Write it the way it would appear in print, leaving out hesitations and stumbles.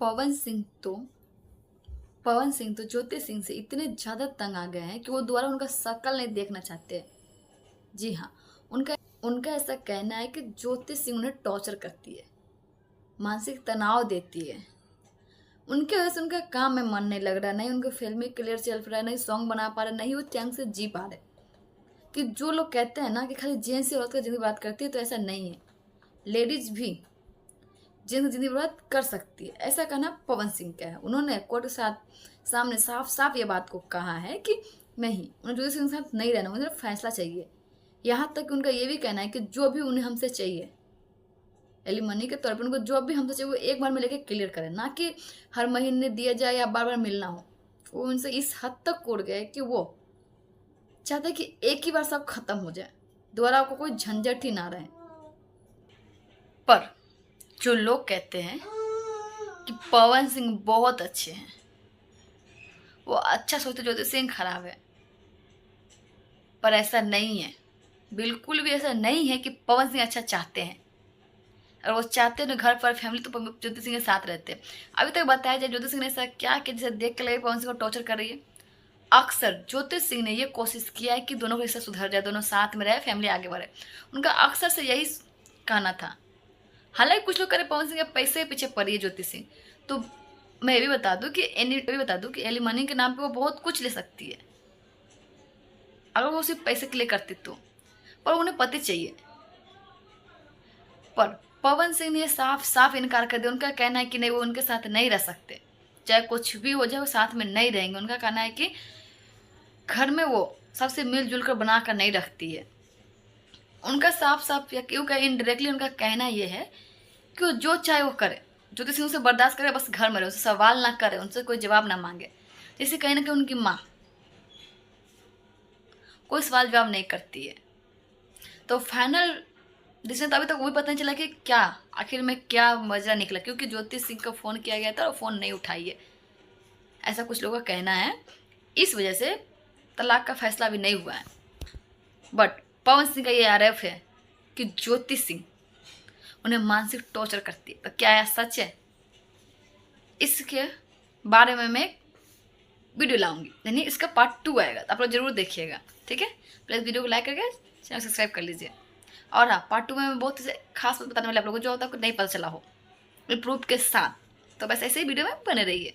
पवन सिंह तो ज्योति सिंह से इतने ज़्यादा तंग आ गए हैं कि वो दोबारा उनका शक्ल नहीं देखना चाहते। जी हाँ, उनका उनका ऐसा कहना है कि ज्योति सिंह उन्हें टॉर्चर करती है, मानसिक तनाव देती है। उनके वजह से उनका काम में मन नहीं लग रहा, नहीं उनके फिल्में क्लियर चल रहा है, नहीं सॉन्ग बना पा रहे, नहीं वो चैन से जी पा रहे। कि जो लोग कहते हैं ना कि खाली जेंट्स ही औरत का जिंदगी बात करती है, तो ऐसा नहीं है। लेडीज भी जेंट्स जिंदगी बर्बाद कर सकती है, ऐसा कहना पवन सिंह का है। उन्होंने कोर्ट के साथ सामने साफ साफ ये बात को कहा है कि नहीं, उन्हें ज्योति सिंह के साथ नहीं रहना, उन्हें फैसला चाहिए। यहाँ तक कि उनका ये भी कहना है कि जो भी उन्हें हमसे चाहिए एलिमनी के तौर पर, उनको जो भी हमसे चाहिए वो एक बार में लेके क्लियर करें, ना कि हर महीने दिया जाए या बार बार मिलना हो। वो उनसे इस हद तक उड़ गए कि वो चाहते हैं कि एक ही बार सब खत्म हो जाए, दोबारा आपको कोई झंझट ही ना रहे। पर जो लोग कहते हैं कि पवन सिंह बहुत अच्छे हैं, वो अच्छा सोचते ज्योति सिंह खराब है, पर ऐसा नहीं है। बिल्कुल भी ऐसा नहीं है कि पवन सिंह अच्छा चाहते हैं। और वो चाहते हैं घर पर फैमिली तो ज्योति सिंह के साथ रहते हैं। अभी तक बताया जाए ज्योति सिंह ने ऐसा क्या किया जिसे देख के लगे पवन सिंह को टॉर्चर कर रही है। अक्सर ज्योति सिंह ने ये कोशिश किया है कि दोनों का रिश्ता सुधर जाए, दोनों साथ में रहे, फैमिली आगे बढ़े। उनका अक्सर से यही कहना था। हालांकि कुछ लोग कह रहे पवन सिंह के पैसे के पीछे पड़ी है ज्योति सिंह। तो मैं ये भी बता दूं कि एलिमनी के नाम पे वो बहुत कुछ ले सकती है अगर वो सिर्फ पैसे के लिए करती तो। पर उन्हें पति चाहिए। पर पवन सिंह ने साफ साफ इनकार कर दिया। उनका कहना है कि नहीं, वो उनके साथ नहीं रह सकते, चाहे कुछ भी हो जाए वो साथ में नहीं रहेंगे। उनका कहना है कि घर में वो सबसे मिलजुल कर बना कर नहीं रखती है। उनका साफ साफ या क्यों कहे इनडायरेक्टली उनका कहना ये है कि वो जो चाहे वो करे, ज्योति सिंह उसे बर्दाश्त करे, बस घर में रहे, उसे सवाल ना करे, उनसे कोई जवाब ना मांगे। जैसे कहीं ना कहीं उनकी माँ कोई सवाल जवाब नहीं करती है। तो फाइनल डिसीजन तो अभी तक वो भी पता नहीं चला कि क्या आखिर में क्या मजा निकला, क्योंकि ज्योति सिंह का फ़ोन किया गया था और फ़ोन नहीं उठाई है, ऐसा कुछ लोगों का कहना है। इस वजह से तलाक का फैसला भी नहीं हुआ है। बट पवन सिंह का ये आरोप है कि ज्योति सिंह उन्हें मानसिक टॉर्चर करती है। तो क्या यह सच है? इसके बारे में मैं वीडियो लाऊंगी, यानी इसका पार्ट 2 आएगा, तो आप लोग जरूर देखिएगा। ठीक है, प्लीज़ वीडियो को लाइक करके चैनल सब्सक्राइब कर लीजिए। और हाँ, पार्ट 2 में मैं बहुत से खास बात बताने वाले आप लोगों को जो होता है नहीं पता चला हो, प्रूफ के साथ। तो बस ऐसे ही वीडियो में बने रहिए।